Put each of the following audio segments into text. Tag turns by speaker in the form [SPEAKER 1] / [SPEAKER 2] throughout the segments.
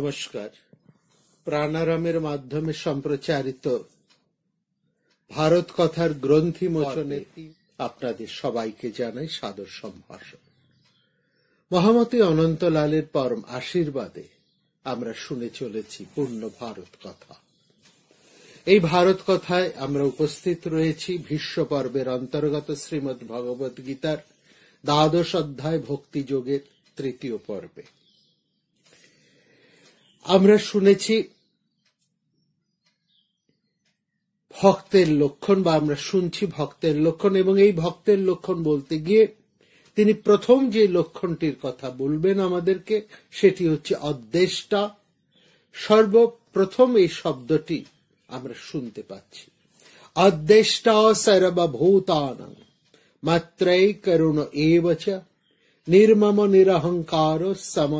[SPEAKER 1] নমস্কার। প্রাণারামের মাধ্যমে সম্প্রচারিত ভারত কথার গ্রন্থি মোচনে আপনাদের সবাইকে জানাই সাদর সম্ভাষণ। মহামতি অনন্তলালের পরম আশীর্বাদে আমরা শুনে চলেছি পূর্ণ ভারত কথা। এই ভারত কথায় আমরা উপস্থিত রয়েছি ভীষ্ম পর্বের অন্তর্গত শ্রীমদ্ ভগবত গীতার দ্বাদশ অধ্যায় ভক্তিযোগের তৃতীয় পর্বে। আমরা শুনেছি ভক্তের লক্ষণ, বা আমরা শুনছি ভক্তের লক্ষণ, এবং এই ভক্তের লক্ষণ বলতে গিয়ে তিনি প্রথম যে লক্ষণটির কথা বলবেন আমাদেরকে, সেটি হচ্ছে অদ্দেষ্টা। সর্বপ্রথম এই শব্দটি আমরা শুনতে পাচ্ছি, অদ্দেষ্টা সর্বভূতানাং মাত্রৈকরুণ এব চ নির্মম নিরহংকার সম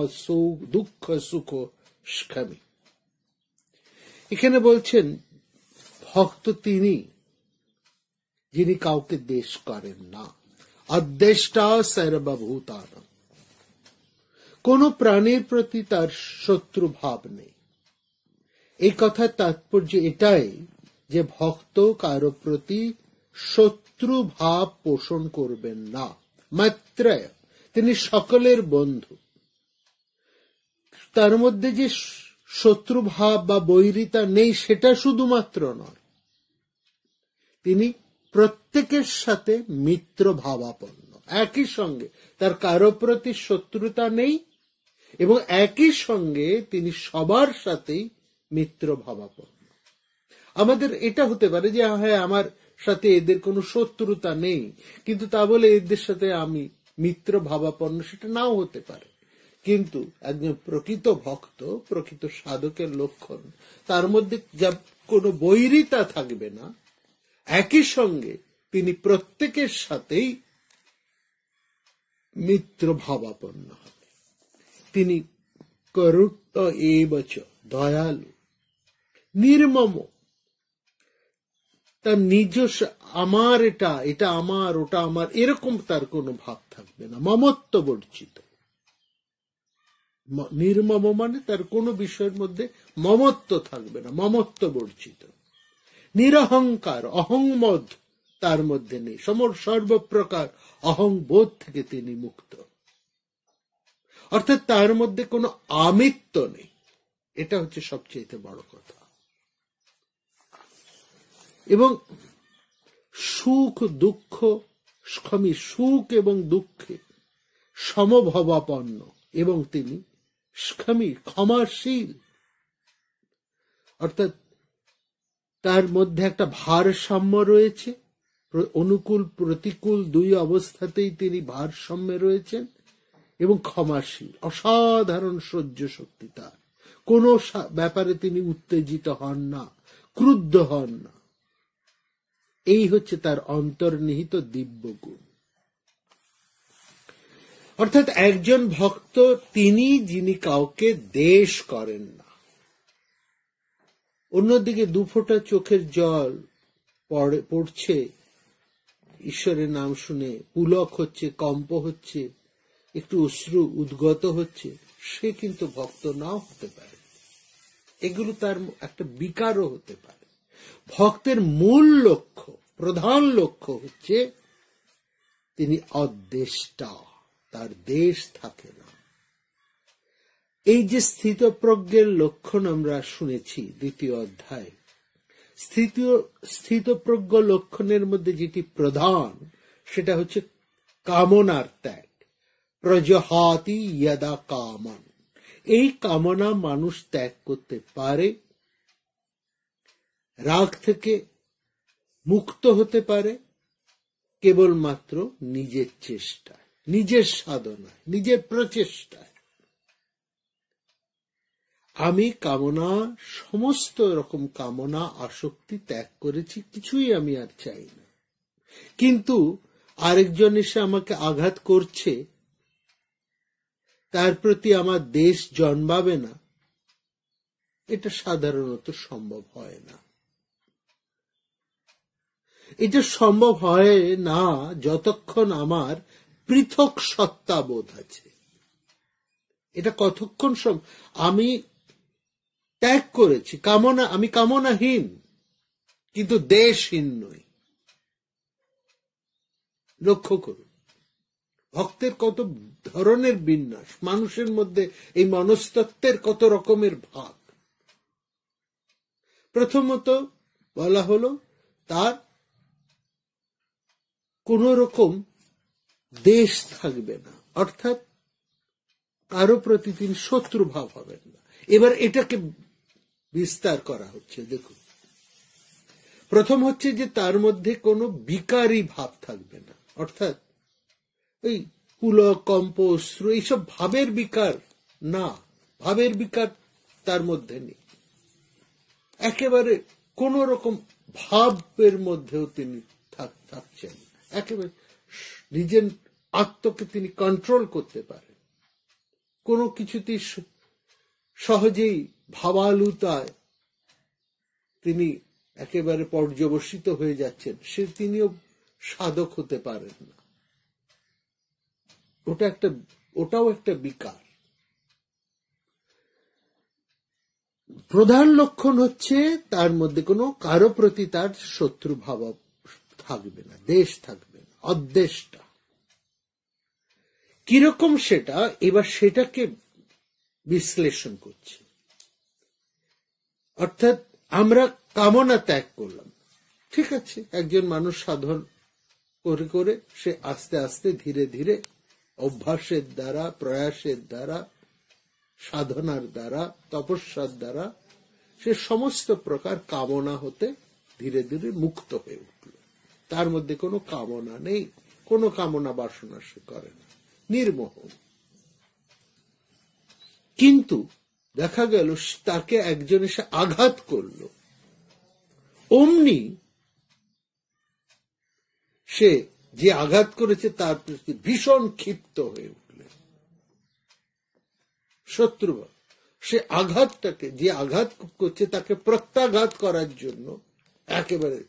[SPEAKER 1] দুঃখ সুখ স্বামী। এখানে বলছেন ভক্ত তিনি যিনি কাউকে দ্বেষ করেন না। অদ্দেষ্টা সর্বভূতানাং, কোন প্রাণীর প্রতি তার শত্রু ভাব নেই। এই কথার তাৎপর্য এটাই যে ভক্ত কারো প্রতি শত্রু ভাব পোষণ করবেন না। মাত্র, তিনি সকলের বন্ধু। তার মধ্যে যে শত্রু ভাব বা বৈরিতা নেই সেটা শুধুমাত্র নয়, তিনি প্রত্যেকের সাথে মিত্র ভাবাপন্ন। একই সঙ্গে তার কারো প্রতি শত্রুতা নেই এবং একই সঙ্গে তিনি সবার সাথেই মিত্র ভাবাপন্ন। আমাদের এটা হতে পারে যে হ্যাঁ, আমার সাথে এদের কোনো শত্রুতা নেই, কিন্তু তা বলে এদের সাথে আমি মিত্র ভাবাপন্ন, সেটা নাও হতে পারে। কিন্তু একজন প্রকৃত ভক্ত, প্রকৃত সাধকের লক্ষণ, তার মধ্যে যা কোনো বৈরিতা থাকবে না, একই সঙ্গে তিনি প্রত্যেকের সাথেই মিত্র ভাবাপন্ন হবে। তিনি করুণ এবচ, দয়ালু, নির্মম, তার নিজস্ব আমার এটা আমার, ওটা আমার, এরকম তার কোনো ভাব থাকবে না। মমত্ব বর্জিত। নির্মম মানে তার কোনো বিষয়ের মধ্যে মমত্ব থাকবে না, মমত্ব বর্জিত। নিরহংকার, অহংবোধ তার মধ্যে নেই। সর্বপ্রকার অহংবোধ থেকে তিনি মুক্ত, অর্থাৎ তার মধ্যে কোনো আমিত্ব নেই। এটা হচ্ছে সবচেয়ে বড় কথা। এবং সুখ দুঃখ স্বামী, সুখ এবং দুঃখে সমভাবাপন্ন, এবং তিনি স্বামী, ক্ষমাশীল। অর্থাৎ তার মধ্যে একটা ভারসাম্য রয়েছে, অনুকূল প্রতিকূল দুই অবস্থাতেই তিনি ভারসাম্যে রয়েছেন, এবং ক্ষমাশীল, অসাধারণ সহ্য শক্তি তার। কোনো ব্যাপারে তিনি উত্তেজিত হন না, ক্রুদ্ধ হন না। এই হচ্ছে তার অন্তর্নিহিত দিব্য গুণ। অর্থাৎ একজন ভক্ত তিনি যিনি কাউকে দ্বেষ করেন না। অন্যদিকে দুফোঁটা চোখের জল পড়ছে ঈশ্বরের নাম শুনে, পুলক হচ্ছে, কম্প হচ্ছে, একটু অশ্রু উদ্গত হচ্ছে, সে কিন্তু ভক্ত নাও হতে পারে। এগুলো তার একটা বিকারও হতে পারে। ভক্তের মূল লক্ষ্য, প্রধান লক্ষ্য হচ্ছে তিনি অদ্দেষ্টা, তার দ্বেষ থাকে না। এই যে স্থিতপ্রজ্ঞের লক্ষণ আমরা শুনেছি দ্বিতীয় অধ্যায়, স্থিতপ্রজ্ঞ লক্ষণের মধ্যে যেটি প্রধান, সেটা হচ্ছে কামনার ত্যাগ। প্রজহাতি যদা কামান, এই কামনা মানুষ ত্যাগ করতে পারে, রাগ থেকে মুক্ত হতে পারে কেবলমাত্র নিজের চেষ্টায়, নিজের সাধনায়, নিজের প্রচেষ্টায়। আমি কামনা, সমস্ত রকম কামনা আসক্তি ত্যাগ করেছি, কিছুই আমি আর চাই না। কিন্তু আরেকজন এসে আমাকে আঘাত করছে, তার প্রতি আমার দ্বেষ জন্মাবে না, এটা সাধারণত সম্ভব হয় না। এটা সম্ভব হয় না যতক্ষণ আমার পৃথক সত্তা বোধ আছে। এটা কতক্ষণ আমি ত্যাগ করেছি, আমি কামনাহীন, কিন্তু দেশহীন নই। লক্ষ্য করুন ভক্তের কত ধরনের বিন্যাস, মানুষের মধ্যে এই মনস্তত্ত্বের কত রকমের ভাগ। প্রথমত বলা হলো তার কোন রকম দেশ থাকবে না, অর্থাৎ কারো প্রতি তিনি শত্রুভাব হবেন না। এবার এটাকে বিস্তার করা হচ্ছে। দেখুন, প্রথম হচ্ছে যে তার মধ্যে কোনো বিকারী ভাব থাকবে না, অর্থাৎ ওই পুলক, কম্প, অশ্রু এইসব ভাবের বিকার না, ভাবের বিকার তার মধ্যে নেই। একেবারে কোন রকম ভাবের মধ্যেও তিনি থাকছেন, একেবারে নিজের আত্মকে তিনি কন্ট্রোল করতে পারেন। কোনো কিছুতেই সহজেই ভাবালুতায় তিনি একেবারে পর্যবসিত হয়ে যাচ্ছেন, তিনিও সাধক হতে পারেন না। ওটাও একটা বিকার। প্রধান লক্ষণ হচ্ছে তার মধ্যে কোনো কারো প্রতি তার শত্রু ভাব থাকবে না, দেশ থাকবে না, অদ্দেশটা। কিরকম সেটা, এবার সেটাকে বিশ্লেষণ করছে। অর্থাৎ আমরা কামনা ত্যাগ করলাম, ঠিক আছে, একজন মানুষ সাধন করে করে সে আস্তে আস্তে ধীরে ধীরে অভ্যাসের দ্বারা, প্রয়াসের দ্বারা, সাধনার দ্বারা, তপস্যার দ্বারা সে সমস্ত প্রকার কামনা হতে ধীরে ধীরে মুক্ত হয়ে উঠল। তার মধ্যে কোনো কামনা নেই, কোনো কামনা বাসনা সে করে না, নির্মোহ। কিন্তু দেখা গেল তাকে একজন এসে আঘাত করল, অমনি সে যে আঘাত করেছে তার প্রতি ভীষণ ক্ষিপ্ত হয়ে উঠলেন। শত্রুভাব, সে আঘাতটাকে, যে আঘাত করছে তাকে প্রত্যাঘাত করার জন্য একেবারে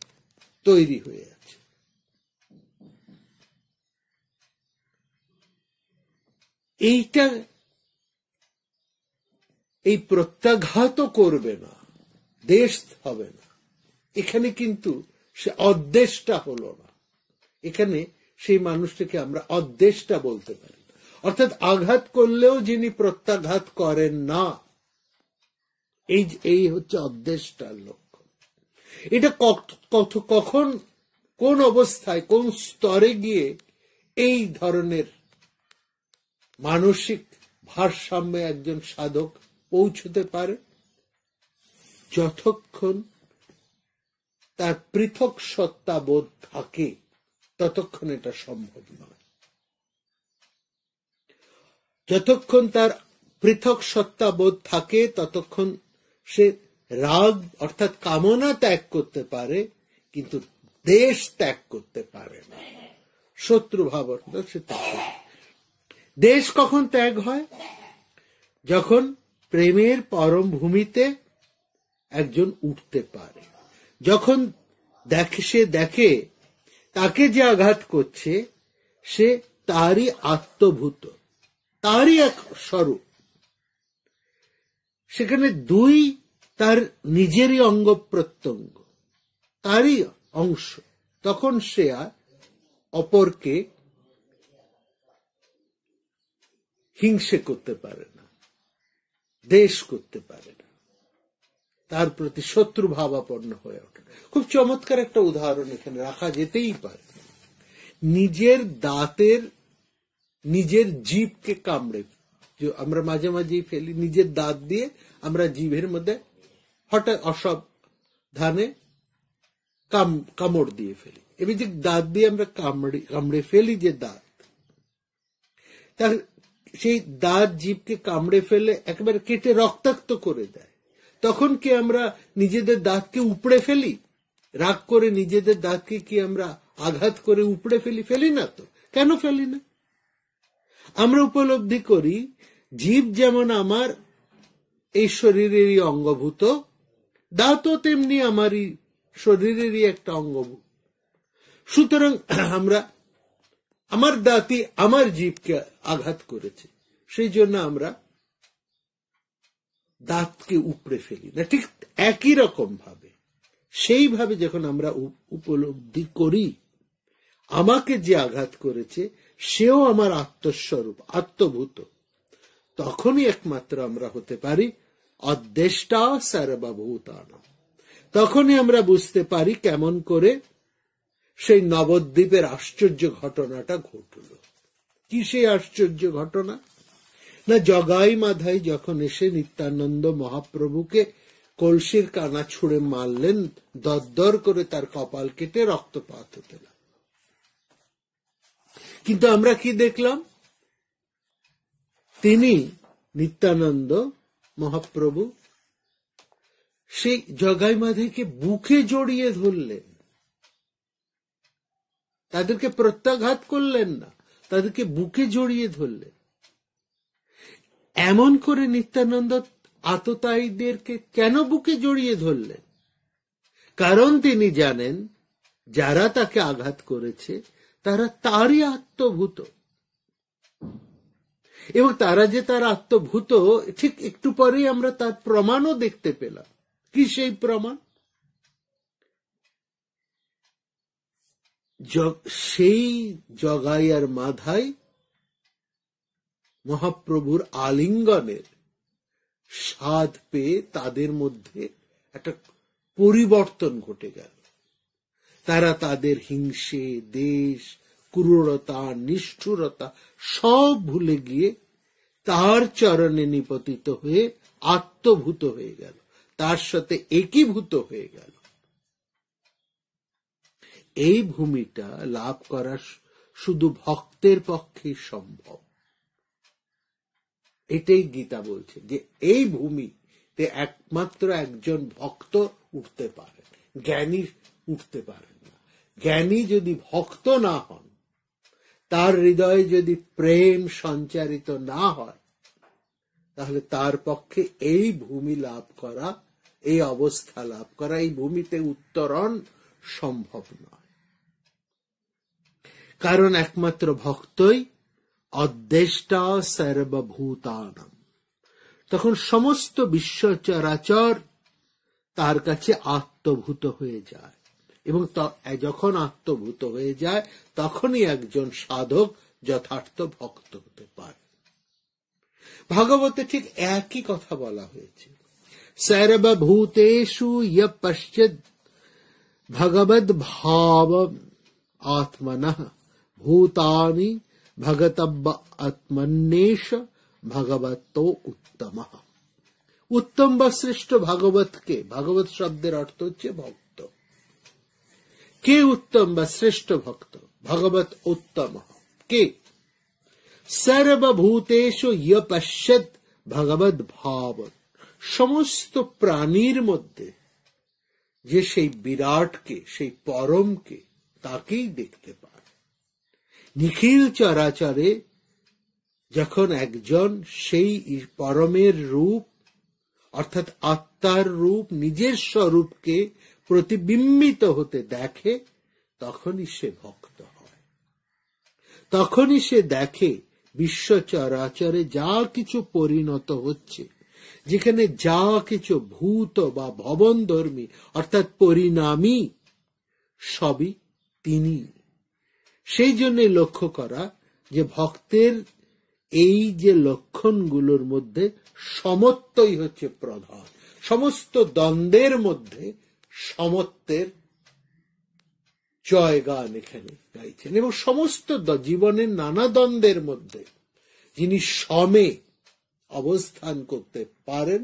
[SPEAKER 1] তৈরি হয়ে আছে। এই প্রত্যাঘাত করবে না, দেশ হবে না। এখানে কিন্তু সে অদ্দেশটা হলো না, এখানে সেই মানুষটাকে আমরা অদ্দেশটা বলতে পারি। অর্থাৎ আঘাত করলেও যিনি প্রত্যাঘাত করেন না, এই হচ্ছে অদ্দেশটার লক্ষণ। এটা কখন, কোন অবস্থায়, কোন স্তরে গিয়ে এই ধরনের মানসিক ভারসাম্যে একজন সাধক পৌঁছতে পারে? যতক্ষণ তার পৃথক সত্তা বোধ থাকে ততক্ষণ এটা সম্ভব নয়। যতক্ষণ তার পৃথক সত্তা বোধ থাকে ততক্ষণ সে রাগ অর্থাৎ কামনা ত্যাগ করতে পারে, কিন্তু দেশ ত্যাগ করতে পারে না, শত্রুভাব সে ত্যাগ। দেশ কখন ত্যাগ হয়? যখন প্রেমের পরম ভূমিতে একজন উঠতে পারে, যখন সে দেখে তাকে যে আঘাত করছে সে তারই আত্মভূত, তারই এক স্বরূপ, সেখানে দুই তার নিজেরই অঙ্গ প্রত্যঙ্গ, তারই অংশ, তখন সে আর অপরকে হিংসে করতে পারে না, দেশ করতে পারে না, তার প্রতি শত্রু ভাবাপন্ন হয়ে ওঠে। খুব চমৎকার একটা উদাহরণ এখানে রাখা যেতেই পারে। নিজের দাঁতের, নিজের জিভকে কামড়ে, আমরা মাঝে মাঝেই ফেলি, নিজের দাঁত দিয়ে আমরা জিভের মধ্যে হঠাৎ অসাবধানে কামড় দিয়ে ফেলি। এবার যে দাঁত দিয়ে আমরা কামড়ে ফেলি, যে দাঁত, তার সেই দাঁত জিভকে কামড়ে ফেলে একেবারে কেটে রক্তাক্ত করে দেয়। তখন কি আমরা নিজেদের দাঁতকে উপড়ে ফেলি? রাগ করে নিজেদের দাঁতকে কি আমরা আঘাত করে উপড়ে ফেলি না তো। কেন ফেলি না? আমরা উপলব্ধি করি জীব যেমন আমার এই শরীরেরই অঙ্গভূত, দাঁতও তেমনি আমারই শরীরেরই একটা অঙ্গভূত। সুতরাং আমরা, আমার দাঁতই আমার জীবকে আঘাত করেছে, সেই জন্য আমরা দাঁতকে উপড়ে ফেলি না, ঠিক একই রকম ভাবে সেইভাবে যখন আমরা উপলব্ধি করি আমাকে যে আঘাত করেছে সেও আমার আত্মস্বরূপ, আত্মভূত, তখনই একমাত্র আমরা হতে পারি অদ্দেষ্টা সর্বভূতানাং। তখনই আমরা বুঝতে পারি কেমন করে সেই নবদ্বীপের আশ্চর্য ঘটনাটা ঘটল। কি সেই আশ্চর্য ঘটনা? না, জগাই মাধাই যখন এসে নিত্যানন্দ মহাপ্রভুকে কলসির কানা ছুঁড়ে মারলেন, দরদর করে তার কপাল কেটে রক্তপাত হতে লাগল। কিন্তু আমরা কি দেখলাম? তিনি নিত্যানন্দ মহাপ্রভু সেই জগাই মাধাইকে বুকে জড়িয়ে ধরলেন, তাদেরকে প্রত্যাঘাত করলেন না, তাদেরকে বুকে জড়িয়ে ধরলেন। এমন করে নিত্যানন্দ আততায়ীদেরকে কেন বুকে জড়িয়ে ধরলেন? কারণ তিনি জানেন যারা তাকে আঘাত করেছে তারা তারই আত্মভূত, এবং তারা যে তার আত্মভূত ঠিক একটু পরেই আমরা তার প্রমাণও দেখতে পেলাম। কি সেই প্রমাণ? সেই জগাই আর মাধাই মহাপ্রভুর আলিঙ্গনের স্বাদ পেয়ে তাদের মধ্যে একটা পরিবর্তন ঘটে গেল। তারা তাদের হিংসে, দেশ, ক্রূরতা, নিষ্ঠুরতা সব ভুলে গিয়ে তার চরণে নিপতিত হয়ে আত্মভূত হয়ে গেল, তার সাথে একীভূত হয়ে গেল। এই ভূমিটা লাভ করা শুধু ভক্তের পক্ষেই সম্ভব। এটাই গীতা বলছে যে এই ভূমিতে একমাত্র একজন ভক্ত উঠতে পারেন, জ্ঞানী উঠতে পারেন না। জ্ঞানী যদি ভক্ত না হন, তার হৃদয়ে যদি প্রেম সঞ্চারিত না হয়, তাহলে তার পক্ষে এই ভূমি লাভ করা, এই অবস্থা লাভ করা, এই ভূমিতে উত্তরণ সম্ভব নয়। কারণ একমাত্র ভক্তই অদ্দেষ্টা সর্বভূতানাং। তখন সমস্ত বিশ্ব চরাচর তার কাছে আত্মভূত হয়ে যায়, এবং যখন আত্মভূত হয়ে যায় তখনই একজন সাধক যথার্থ ভক্ত হতে পারে। ভাগবতে ঠিক একই কথা বলা হয়েছে। সর্বভূতেষু ইয় পশ্চিদ ভগবদ ভাব আত্মনঃ ভূতানি ভগতব্য আত্মন্যেষ ভগবতো উত্তম। উত্তম বা শ্রেষ্ঠ ভাগবতকে, ভাগবত শব্দের অর্থ হচ্ছে ভক্ত। কে উত্তম বা শ্রেষ্ঠ ভক্ত? ভগবত উত্তম কে? সর্বভূতেষু ইয় পশ্যেদ ভগবদ ভাব। সমস্ত প্রাণীর মধ্যে যে সেই বিরাটকে, সেই পরমকে, তাকেই দেখতে পায়। নিখিল চরাচরে যখন একজন সেই পরমের রূপ অর্থাৎ আত্মার রূপ, নিজের স্বরূপকে প্রতিবিম্বিত হতে দেখে, তখনই সে ভক্ত হয়। তখনই সে দেখে বিশ্ব চরাচরে যা কিছু পরিণত হচ্ছে, যেখানে যা কিছু ভূত বা ভবনধর্মী অর্থাৎ পরিণামী, সবই তিনি। সেই জন্য লক্ষ্য করা যে ভক্তের এই যে লক্ষণগুলোর মধ্যে সমত্বই হচ্ছে প্রধান। সমস্ত দ্বন্দ্বের মধ্যে সমত্বের জয়গান এখানে গাইছেন, এবং সমস্ত জীবনের নানা দ্বন্দ্বের মধ্যে যিনি সমে অবস্থান করতে পারেন,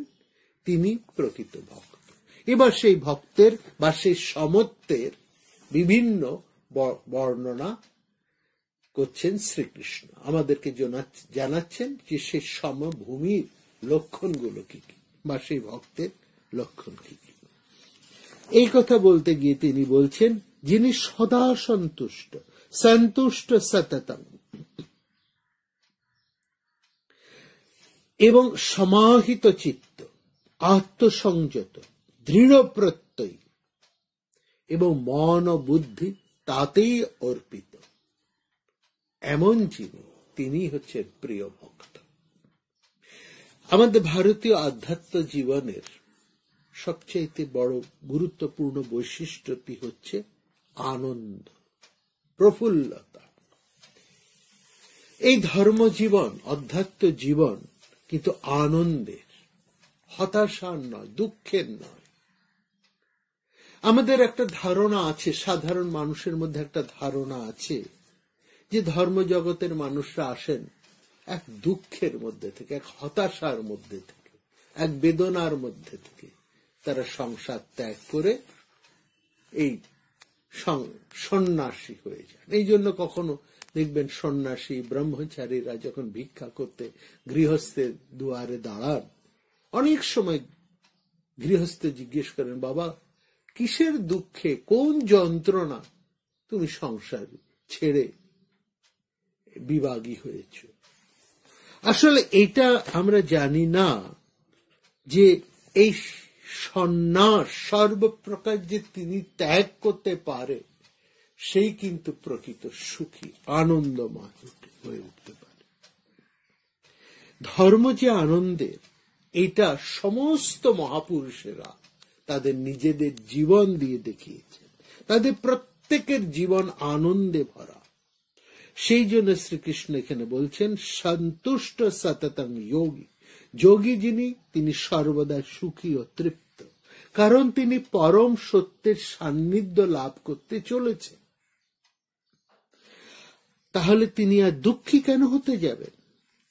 [SPEAKER 1] তিনি প্রকৃত ভক্ত। এবার সেই ভক্তের বা সেই সমত্বের বিভিন্ন বর্ণনা করছেন শ্রীকৃষ্ণ, আমাদেরকে জানাচ্ছেন যে সেই সমভূমির লক্ষণগুলো কি কি, বা সেই ভক্তের লক্ষণ কি কি। এই কথা বলতে গিয়ে তিনি বলছেন, যিনি সদা সন্তুষ্ট, সন্তুষ্ট সততম, এবং সমাহিত চিত্ত, আত্মসংযত, দৃঢ় প্রত্যয়ী, এবং মন ও বুদ্ধি তাতেই অর্পিত, এমন যিনি, তিনি হচ্ছেন প্রিয় ভক্ত। আমাদের ভারতীয় আধ্যাত্ম জীবনের সবচেয়ে বড় গুরুত্বপূর্ণ বৈশিষ্ট্যটি হচ্ছে আনন্দ, প্রফুল্লতা। এই ধর্মজীবন, অধ্যাত্ম জীবন কিন্তু আনন্দের, হতাশার নয়, দুঃখের নয়। আমাদের একটা ধারণা আছে, সাধারণ মানুষের মধ্যে একটা ধারণা আছে যে ধর্মজগতের মানুষরা আসেন এক দুঃখের মধ্যে থেকে, এক হতাশার মধ্যে থেকে, এক বেদনার মধ্যে থেকে তারা সংসার ত্যাগ করে এই সন্ন্যাসী হয়ে যান। এই জন্য কখনো দেখবেন সন্ন্যাসী ব্রহ্মচারীরা যখন ভিক্ষা করতে গৃহস্থের দুয়ারে দাঁড়ান, অনেক সময় গৃহস্থ জিজ্ঞেস করেন, বাবা কিসের দুঃখে, কোন যন্ত্রণা তুমি সংসার ছেড়ে বিভাগী হয়েছ? আসলে এটা আমরা জানি না যে এই সন্ন্যাস সর্বপ্রকার যে তিনি ত্যাগ করতে পারে, সেই কিন্তু প্রকৃত সুখী, আনন্দময় হয়ে উঠতে পারে। ধর্ম যে আনন্দের, এটা সমস্ত মহাপুরুষেরা তাদের নিজেদের জীবন দিয়ে দেখিয়েছেন। তাদের প্রত্যেকের জীবন আনন্দে ভরা। সেই জন্য শ্রীকৃষ্ণ এখানে বলছেন সন্তুষ্ট সততং যোগী। যোগী যিনি, তিনি সর্বদা সুখী ও তৃপ্ত, কারণ তিনি পরম সত্যের সান্নিধ্য লাভ করতে চলেছেন। তাহলে তিনি আর দুঃখী কেন হতে যাবেন?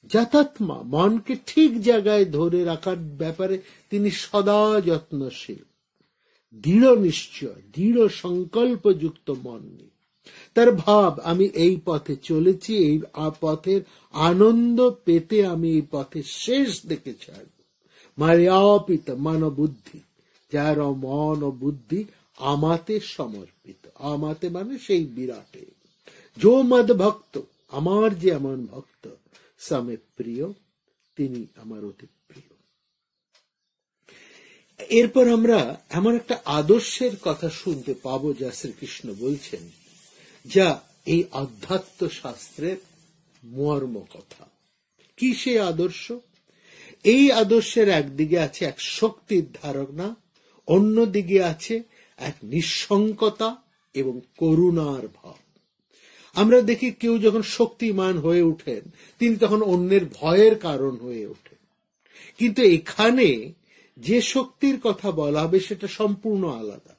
[SPEAKER 1] যথাত্মা, মনকে ঠিক জায়গায় ধরে রাখার ব্যাপারে তিনি সদা যত্নশীল। দৃঢ় নিশ্চয়, দৃঢ় সংকল্পযুক্ত মন নিয়ে তার ভাব, আমি এই পথে চলেছি, এই পথের আনন্দ পেতে আমি এই পথের শেষ দেখে ছাড়ব। মায়াপিত মন বুদ্ধি, যার মন ও বুদ্ধি আমাতে সমর্পিত। আমাতে মানে সেই বিরাটে। যো মদ ভক্ত, আমার যে এমন ভক্ত, সমে প্রিয়, তিনি আমার অতি প্রিয়। এরপর আমরা এমন একটা আদর্শের কথা শুনতে পাবো যা শ্রীকৃষ্ণ বলছেন, যা এই আধ্যাত্ম শাস্ত্রের মর্ম কথা। কি সে আদর্শ? এই আদর্শের একদিকে আছে এক শক্তির ধারণা, অন্যদিকে আছে এক নিঃসঙ্কতা এবং করুণার ভাব। আমরা দেখি কেউ যখন শক্তিমান হয়ে ওঠেন, তিনি তখন অন্যের ভয়ের কারণ হয়ে ওঠেন। কিন্তু এখানে যে শক্তির কথা বলা হবে সেটা সম্পূর্ণ আলাদা।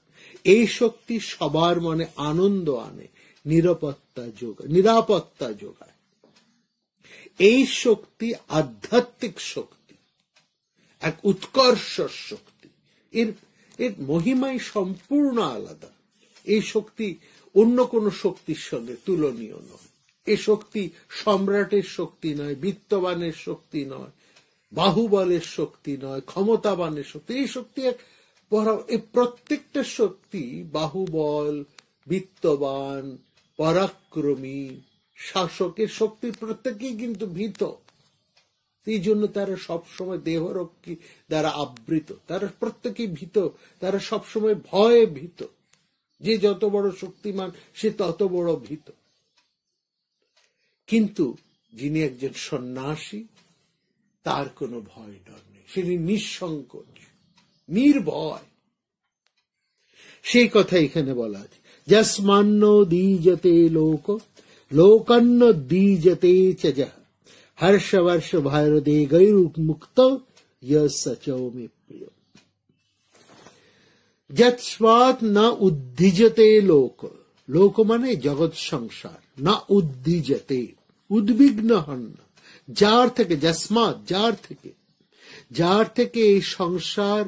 [SPEAKER 1] এই শক্তি সবার মনে আনন্দ আনে, নিরাপত্তা যোগায়। এই শক্তি আধ্যাত্মিক শক্তি, এক উৎকর্ষ শক্তি। এর মহিমাই সম্পূর্ণ আলাদা। এই শক্তি অন্য কোন শক্তির সঙ্গে তুলনীয় নয়। এই শক্তি সম্রাটের শক্তি নয়, বিত্তবানের শক্তি নয়, বাহুবলের শক্তি নয়, ক্ষমতাবানের শক্তি। এই শক্তি এই প্রত্যেকটা শক্তি, বাহুবল, বিত্তবান, পরাক্রমী, শাসকের শক্তি প্রত্যেকেই কিন্তু ভীত। এই জন্য তারা সবসময় দেহরক্ষী দ্বারা আবৃত, তারা প্রত্যেকেই ভীত, তারা সবসময় ভয়ে ভীত। যে যত বড় শক্তিমান সে তত বড় ভীত। কিন্তু যিনি একজন সন্ন্যাসী, তার কোনো ভয় ডর নেই, তিনি নিঃসংকোচ, নির্ভয়। সেই কথা এখানে বলা আছে, যস্মান্ন দ্বিজতে লোক লোকান্ন দ্বিজতে চ যঃ হর্ষবর্ষ ভারদে গৈর্মুক্ত সচৌমি প্রিয়। যৎস্মাৎ না উদ্ধিজতে লোক, লোক মানে জগৎ সংসার, না উদ্ধিজতে, উদ্বিগ্ন হন না। যার থেকে, যস্মাৎ যার থেকে এই সংসার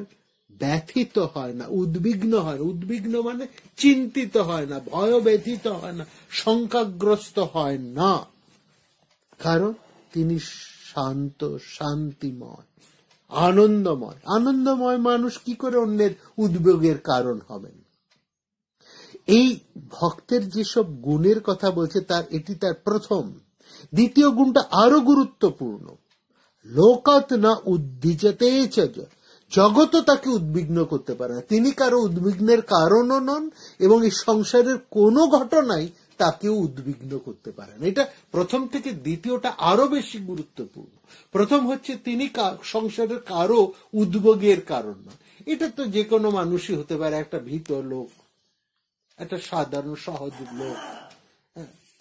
[SPEAKER 1] ব্যথিত হয় না, উদ্বিগ্ন হয় না। উদ্বিগ্ন মানে চিন্তিত হয় না, ভয় ব্যথিত হয় না, শঙ্কাগ্রস্ত হয় না, কারণ তিনি শান্ত, শান্তিময়, আনন্দময়। আনন্দময় মানুষ কি করে অন্যের উদ্বেগের কারণ হবেন? এই ভক্তের যেসব গুণের কথা বলছে এটি তার প্রথম। দ্বিতীয় গুণটা আরো গুরুত্বপূর্ণ, লোকাত না উদ্ধিজতে চ যঃ, জগৎও তাকে উদ্বিগ্ন করতে পারে না। তিনি কারো উদ্বিগ্নের কারণও নন এবং এই সংসারের কোনো ঘটনাই তাকেও উদ্বিগ্ন করতে পারেন। এটা প্রথম থেকে দ্বিতীয়টা আরো বেশি গুরুত্বপূর্ণ। প্রথম হচ্ছে তিনি সংসারের কারো উদ্বেগের কারণ নয়। এটা তো যে কোনো মানুষই হতে পারে, একটা ভীত লোক, একটা সাধারণ সহজ লোক,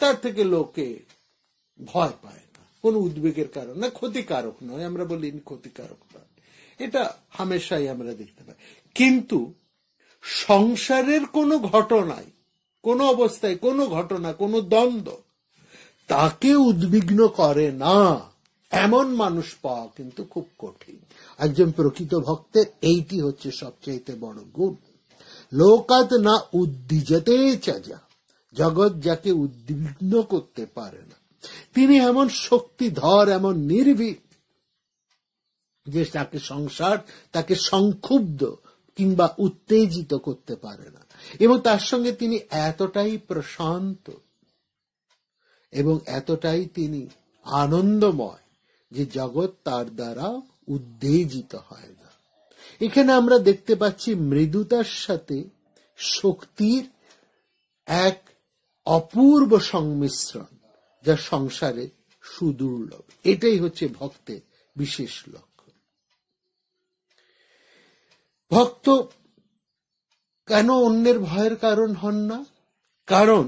[SPEAKER 1] তার থেকে লোকে ভয় পায় না, কোন উদ্বেগের কারণ না, ক্ষতিকারক নয়, আমরা বলি ক্ষতিকারক নয়, এটা হামেশাই আমরা দেখতে পাই। কিন্তু সংসারের কোনো ঘটনায়, কোন অবস্থায়, কোন ঘটনা, কোন দ্বন্দ্ব তাকে উদ্বিগ্ন করে না, এমন মানুষ পাওয়া কিন্তু খুব কঠিন। একজন প্রকৃত ভক্তের এইটি হচ্ছে সবচাইতে বড় গুণ। লোকাত না উদ্দিজতে চাজা, জগৎ যাকে উদ্বিগ্ন করতে পারে না, তিনি এমন শক্তিধর, এমন নির্ভীক যে তাকে সংসার তাকে সংক্ষুব্ধ কিংবা উত্তেজিত করতে পারে না। এবং তার সঙ্গে তিনি এতটাই প্রশান্ত এবং এতটাই তিনি আনন্দময় যে জগৎ তার দ্বারা উত্তেজিত হয় না। এখানে আমরা দেখতে পাচ্ছি মৃদুতার সাথে শক্তির এক অপূর্ব সংমিশ্রণ, যা সংসারে সুদুর্লভ। এটাই হচ্ছে ভক্তের বিশেষ লক্ষ্য। ভক্ত কেন অন্যের ভয়ের কারণ হন না? কারণ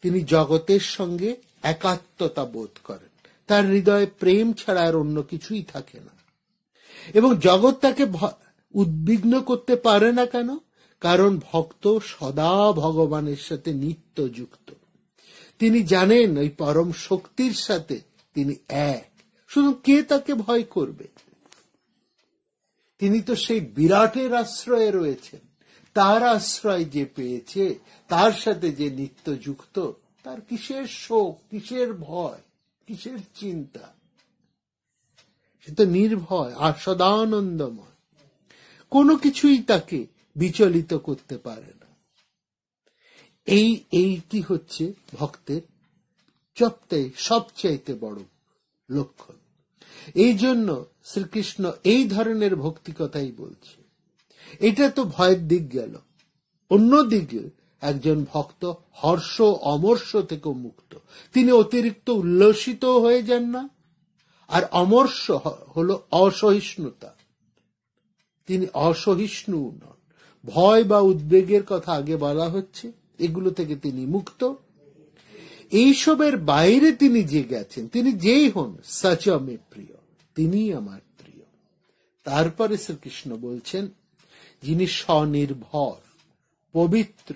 [SPEAKER 1] তিনি জগতের সঙ্গে একাত্মতা বোধ করেন, তার হৃদয়ে প্রেম ছাড়া আর অন্য কিছুই থাকে না। এবং জগৎ তাকে উদ্বিগ্ন করতে পারে না কেন? কারণ ভক্ত সদা ভগবানের সাথে নিত্য যুক্ত। তিনি জানেন ওই পরম শক্তির সাথে তিনি এক, শুধু কে তাকে ভয় করবে? তিনি তো সেই বিরাটের আশ্রয়ে রয়েছেন, তার আশ্রয় যে পেয়েছে, তার সাথে যে নিত্য যুক্ত, তার কিসের শোক, কিসের ভয়, কিসের চিন্তা? সে তো নির্ভয় আর সদানন্দময়, কোনো কিছুই তাকে বিচলিত করতে পারে না। এইটি হচ্ছে ভক্তের সবচাইতে বড় লক্ষণ। এই জন্য শ্রীকৃষ্ণ এই ধরনের ভক্তি কথাই বলছে। এটা তো ভয়ের দিক গেল। অন্যদিকে একজন ভক্ত হর্ষ অমর্ষ থেকে মুক্ত, তিনি অতিরিক্ত উল্লসিত হয়ে যান না। আর অমর্ষ হলো অসহিষ্ণুতা, তিনি অসহিষ্ণু নন। ভয় বা উদ্বেগের কথা আগে বলা হচ্ছে, এগুলো থেকে তিনি মুক্ত। এইসবের বাইরে তিনি যে গেছেন, তিনি যেই হন, সচ মে প্রিয়, তিনিই আমার প্রিয়। তারপরে শ্রীকৃষ্ণ বলছেন, যিনি স্বনির্ভর, পবিত্র,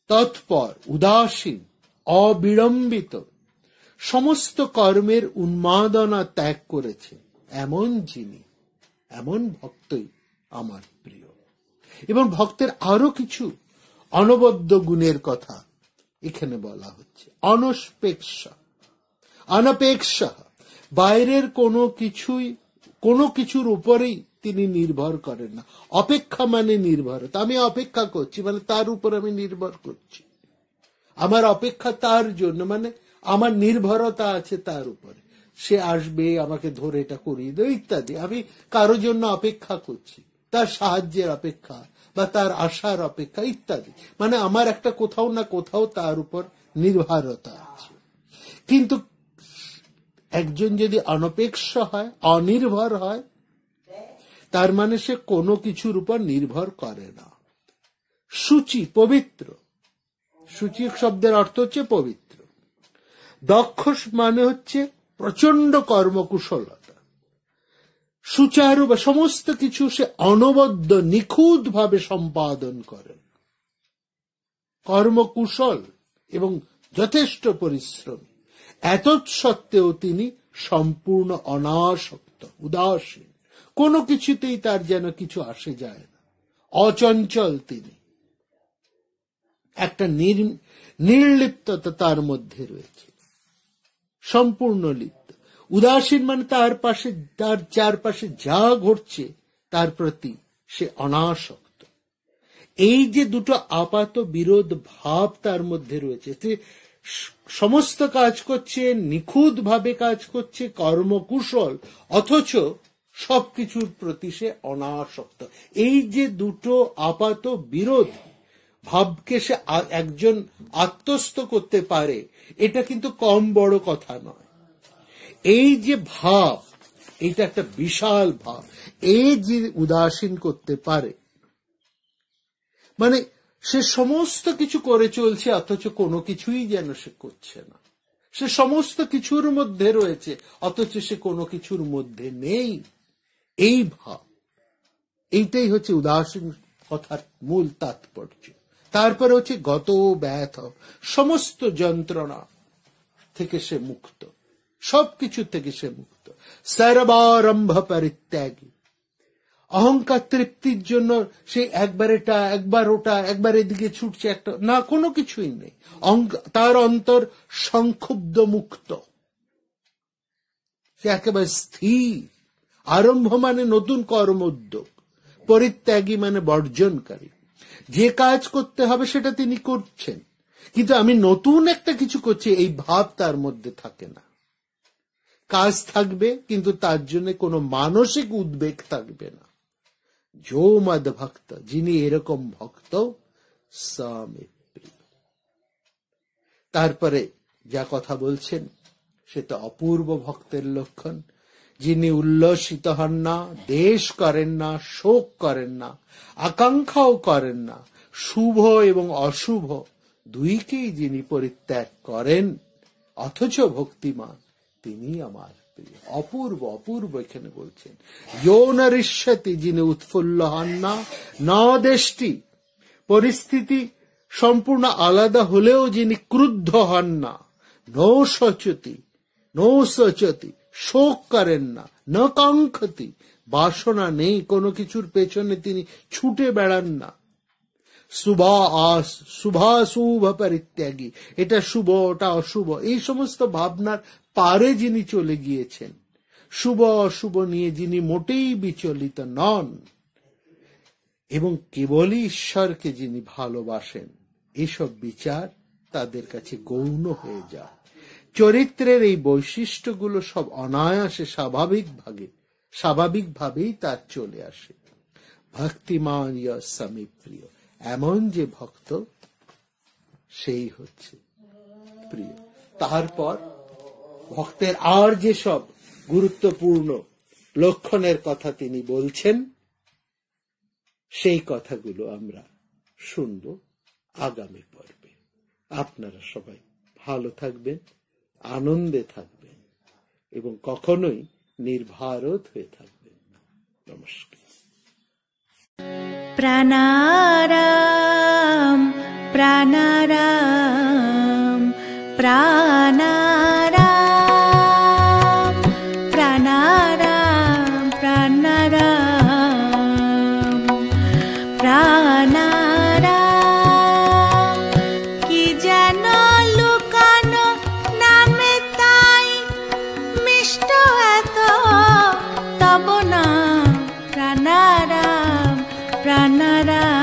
[SPEAKER 1] তৎপর, উদাসীন, অবিড়ম্বিত, সমস্ত কর্মের উন্মাদনা ত্যাগ করেছে, এমন ভক্তই আমার প্রিয়। এবং ভক্তের আরো কিছু অনবদ্য গুণের কথা এখানে বলা হচ্ছে। অনপেক্ষা, বাইরের কোনো কিছুর উপরেই তিনি নির্ভর করেন না। অপেক্ষা মানে নির্ভরতা। আমি অপেক্ষা করছি মানে তার উপর আমি নির্ভর করছি, আমার অপেক্ষা তার জন্য, মানে আমার নির্ভরতা আছে তার উপরে, সে আসবে, আমাকে ধরে এটা করিয়ে দেবে ইত্যাদি। আমি কারোর জন্য অপেক্ষা করছি, তার সাহায্যের অপেক্ষা বা তার আশার অপেক্ষা ইত্যাদি। মানে আমার একটা কোথাও না কোথাও তার উপর নির্ভরতা আছে। কিন্তু একজন যদি অনপেক্ষ হয়, অনির্ভর হয়, তার মানে সে কোনো কিছুর উপর নির্ভর করে না। শুচি, পবিত্র। শুচি শব্দের অর্থ হচ্ছে পবিত্র। দক্ষ মানে হচ্ছে প্রচন্ড কর্মকুশলতা। সুচারু বা সমস্ত কিছু সে অনবদ্য নিখুঁত ভাবে সম্পাদন করেন। কর্মকুশল এবং যথেষ্ট পরিশ্রমী। এতৎসত্ত্বেও তিনি সম্পূর্ণ অনাসক্ত, উদাসীন, কোনো কিছুতেই তার যেন কিছু আসে যায় না। অচঞ্চল তিনি, একটা নির্লিপ্ততা তার মধ্যে রয়েছে, সম্পূর্ণ লিপ্ত। উদাসীন মানে তার চারপাশে যা ঘটছে তার প্রতি সে অনাসক্ত। এই যে দুটো আপাত বিরোধ ভাব তার মধ্যে রয়েছে, সমস্ত কাজ করছে, নিখুঁত ভাবে কাজ করছে, কর্মকুশল, অথচ সবকিছুর প্রতি সে অনাসক্ত। এই যে দুটো আপাত বিরোধ ভাবকে সে একজন আত্মস্থ করতে পারে, এটা কিন্তু কম বড় কথা নয়। এই যে ভাব, এটা একটা বিশাল ভাব। এই যে উদাসীন করতে পারে, মানে সে সমস্ত কিছু করে চলছে অথচ কোনো কিছুই যেন সে করছে না। সে সমস্ত কিছুর মধ্যে রয়েছে অথচ সে কোনো কিছুর মধ্যে নেই। এই ভাব, এইটাই হচ্ছে উদাসীন কথার মূল তাৎপর্য। তারপরে হচ্ছে গত ব্যথ, সমস্ত যন্ত্রণা থেকে সে মুক্ত, সবকিছু থেকে সে মুক্ত। সর্বারম্ভ পরিত্যাগী, অহংকার তৃপ্তির জন্য সে একবার এটা একবার ওটা একবার এদিকে ছুটছে, একটা না, কোনো কিছুই নেই। তার অন্তর সংক্ষুব্ধ মুক্ত, সে একেবারে স্থির। আরম্ভ মানে নতুন কর্মোদ্যোগ, পরিত্যাগী মানে বর্জনকারী। যে কাজ করতে হবে সেটা তিনি করছেন, কিন্তু আমি নতুন একটা কিছু করছি এই ভাব তার মধ্যে থাকে না। কাজ থাকবে কিন্তু তার জন্য কোনো মানসিক উদ্বেগ থাকবে না। যো মদ ভক্ত, যিনি এরকম ভক্ত, সামে প্রিয়। তারপরে যা কথা বলছেন সেটা অপূর্ব ভক্তের লক্ষণ। যিনি উল্লসিত হন না, দেশ করেন না, শোক করেন না, আকাঙ্ক্ষাও করেন না, শুভ এবং অশুভ দুইকেই যিনি পরিত্যাগ করেন অথচ ভক্তিমান, তিনি আমার প্রিয়। অপূর্ব অপূর্ব এখানে বলছেন। ইয়ো নরিষ্যতি, যিনি উৎফুল্ল হন না, ন দেশটি, পরিস্থিতি সম্পূর্ণ আলাদা হলেও যিনি ক্রুদ্ধ হন না, নো শোচতি, নো শোচতি, শোক করেন না, ন কাঙ্ক্ষতি, বাসনা নেই, কোনো কিছুর পেছনে তিনি ছুটে বেড়ান না। শুভাশুভ পরিত্যাগী, এটা শুভ ওটা অশুভ এই সমস্ত ভাবনার পারে যিনি চলে গিয়েছেন, শুভ অশুভ নিয়ে যিনি মোটেই বিচলিত নন এবং কেবলই ঈশ্বরকে যিনি ভালোবাসেন, এসব বিচার তাদের কাছে গৌণ হয়ে যায়। চরিত্রের এই বৈশিষ্ট্যগুলো সব অনায়াসে স্বাভাবিকভাবেই তার চলে আসে। ভক্তিমান স্বামী প্রিয়, এমন যে ভক্ত সেই হচ্ছে প্রিয়। তারপর ভক্তের আর যে সব গুরুত্বপূর্ণ লক্ষণের কথা তিনি বলছেন, সেই কথাগুলো আমরা শুনব আগামী পর্বে। আপনারা সবাই ভালো থাকবেন, আনন্দে থাকবেন এবং কখনোই নির্ভারত হয়ে থাকবেন। নমস্কার।
[SPEAKER 2] প্রাণারাম প্রাণারাম প্রাণারাম প্রাণারাম প্রাণারাম প্রাণারাম, কি যেন লুকানো নামে তাই মিষ্ট এত তব নাম। প্রাণারাম প্রাণারাম